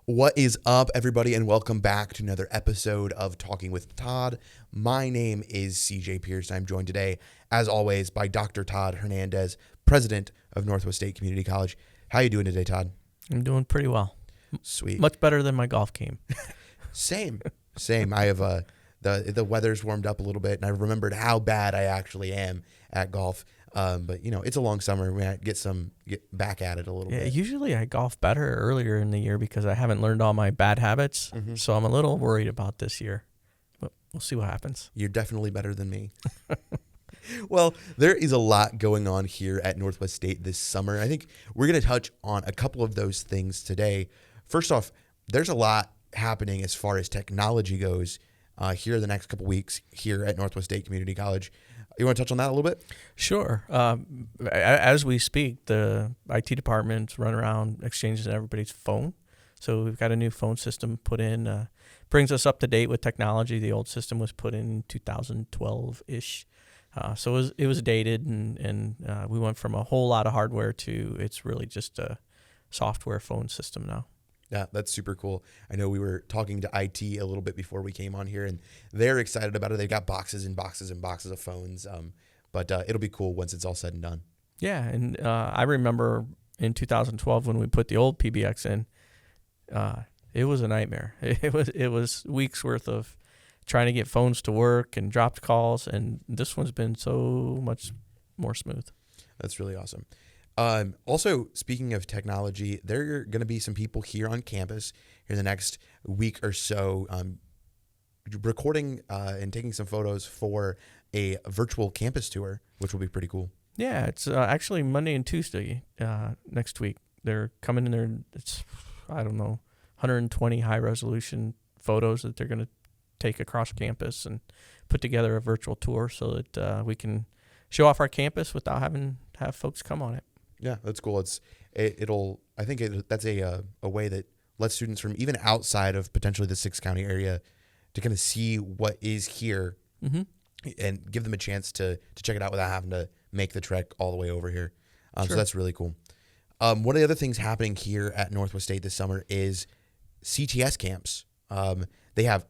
What is up, everybody, and welcome back to another episode of Talking with Todd. My name is CJ Pierce. I'm joined today, as always, by Dr. Todd Hernandez, president of Northwest State Community College. How you doing today, Todd? I'm doing pretty well. Sweet. Much better than my golf game. Same. I have the weather's warmed up a little bit, and I remembered how bad I actually am at golf. But it's a long summer. We might get back at it a little bit. Usually I golf better earlier in the year because I haven't learned all my bad habits. Mm-hmm. So I'm a little worried about this year. But we'll see what happens. You're definitely better than me. Well, there is a lot going on here at Northwest State this summer. I think we're going to touch on a couple of those things today. First off, there's a lot happening as far as technology goes here the next couple weeks here at Northwest State Community College. You want to touch on that a little bit? Sure. As we speak, the IT department's run around exchanging everybody's phone. So we've got a new phone system put in. Brings us up to date with technology. The old system was put in 2012-ish. So it was dated, and we went from a whole lot of hardware to it's really just a software phone system now. Yeah, that's super cool. I know we were talking to IT a little bit before we came on here, and they're excited about it. They've got boxes and boxes and boxes of phones, but it'll be cool once it's all said and done. Yeah, and I remember in 2012 when we put the old PBX in, it was a nightmare. It was weeks worth of trying to get phones to work and dropped calls, and this one's been so much more smooth. That's really awesome. Also, speaking of technology, there are going to be some people here on campus in the next week or so recording and taking some photos for a virtual campus tour, which will be pretty cool. Yeah, it's actually Monday and Tuesday next week. They're coming in there. It's, 120 high-resolution photos that they're going to take across campus and put together a virtual tour so that we can show off our campus without having to have folks come on it. Yeah, that's cool. That's a way that lets students from even outside of potentially the 6 county area to kind of see what is here and give them a chance to check it out without having to make the trek all the way over here. Sure. So that's really cool. One of the other things happening here at Northwest State this summer is CTS camps. They have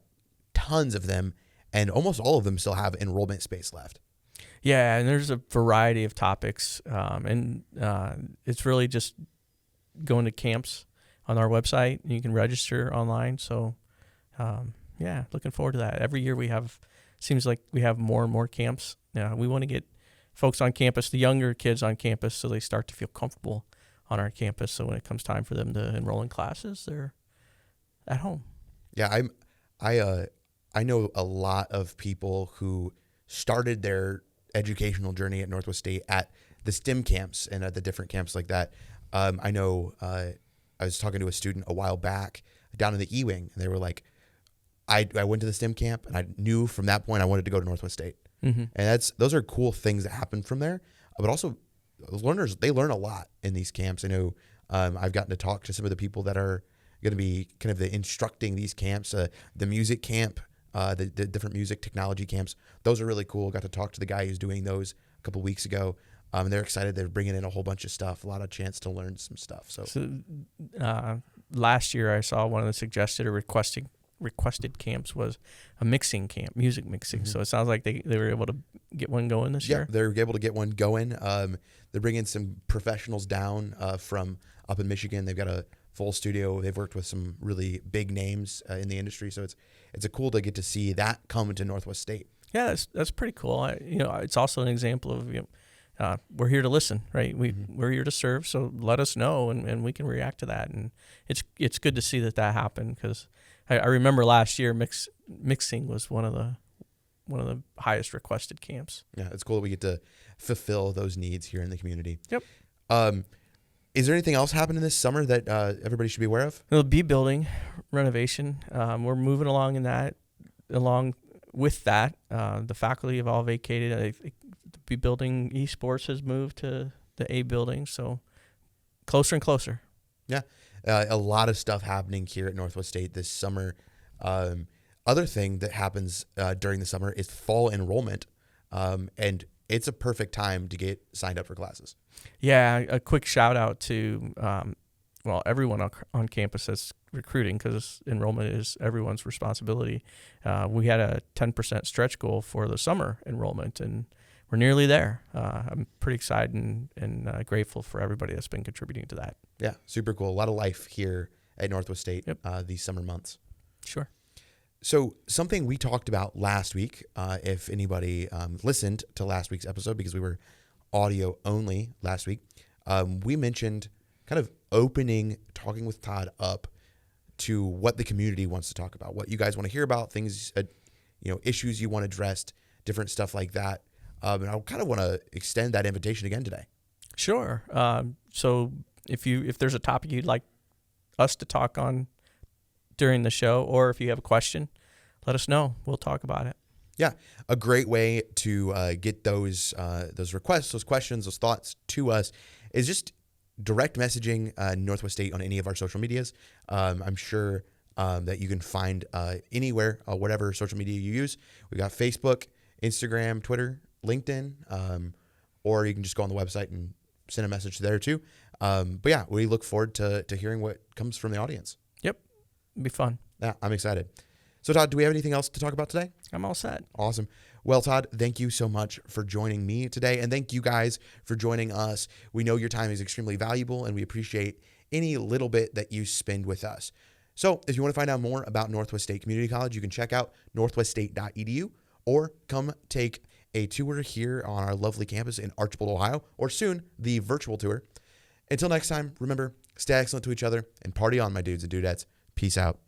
tons of them, and almost all of them still have enrollment space left. Yeah, and there's a variety of topics, and it's really just going to camps on our website, and you can register online. So, looking forward to that. Every year seems like we have more and more camps. We want to get folks on campus, the younger kids on campus, so they start to feel comfortable on our campus. So when it comes time for them to enroll in classes, they're at home. Yeah, I know a lot of people who started their educational journey at Northwest State at the STEM camps and at the different camps like that. I know I was talking to a student a while back down in the E-Wing, and they were like, I went to the STEM camp, and I knew from that point I wanted to go to Northwest State. Mm-hmm. And those are cool things that happen from there. But also, learners, they learn a lot in these camps. I know I've gotten to talk to some of the people that are going to be kind of instructing these camps, the music camp, the different music technology camps. Those are really cool. Got to talk to the guy who's doing those a couple weeks ago. And they're excited. They're bringing in a whole bunch of stuff, a lot of chance to learn some stuff. So last year I saw one of the suggested or requested camps was a mixing camp, music mixing. Mm-hmm. So it sounds like they were able to get one going this year. Yeah, they were able to get one going. They're bringing some professionals down from up in Michigan. They've got a full studio. They've worked with some really big names in the industry. So it's cool to get to see that come to Northwest State. Yeah, that's pretty cool. It's also an example of we're here to listen, right? We're here to serve. So let us know, and we can react to that. And it's good to see that happened, because I remember last year mixing was one of the highest requested camps. Yeah, it's cool that we get to fulfill those needs here in the community. Yep. Is there anything else happening this summer that everybody should be aware of? The B building renovation. We're moving along in that. Along with that, the faculty have all vacated. The B building esports has moved to the A building, so closer and closer. Yeah, a lot of stuff happening here at Northwest State this summer. Other thing that happens during the summer is fall enrollment, and it's a perfect time to get signed up for classes. Yeah, a quick shout out to well, everyone on campus that's recruiting, because enrollment is everyone's responsibility. We had a 10% stretch goal for the summer enrollment, and we're nearly there. I'm pretty excited and grateful for everybody that's been contributing to that. Yeah, super cool. A lot of life here at Northwest State these summer months. Sure. So something we talked about last week, if anybody listened to last week's episode, because we were audio only last week, we mentioned kind of talking with Todd up to what the community wants to talk about, what you guys want to hear about, things, issues you want addressed, different stuff like that. And I kind of want to extend that invitation again today. Sure. So if there's a topic you'd like us to talk on during the show, or if you have a question, let us know. We'll talk about it. Yeah, a great way to get those requests, those questions, those thoughts to us is just direct messaging Northwest State on any of our social medias. I'm sure that you can find anywhere, whatever social media you use. We got Facebook, Instagram, Twitter, LinkedIn, or you can just go on the website and send a message there too. But yeah, we look forward to hearing what comes from the audience. Yep, it'll be fun. Yeah, I'm excited. So Todd, do we have anything else to talk about today? I'm all set. Awesome. Well, Todd, thank you so much for joining me today. And thank you guys for joining us. We know your time is extremely valuable, and we appreciate any little bit that you spend with us. So if you want to find out more about Northwest State Community College, you can check out northweststate.edu or come take a tour here on our lovely campus in Archibald, Ohio, or soon the virtual tour. Until next time, remember, stay excellent to each other and party on, my dudes and dudettes. Peace out.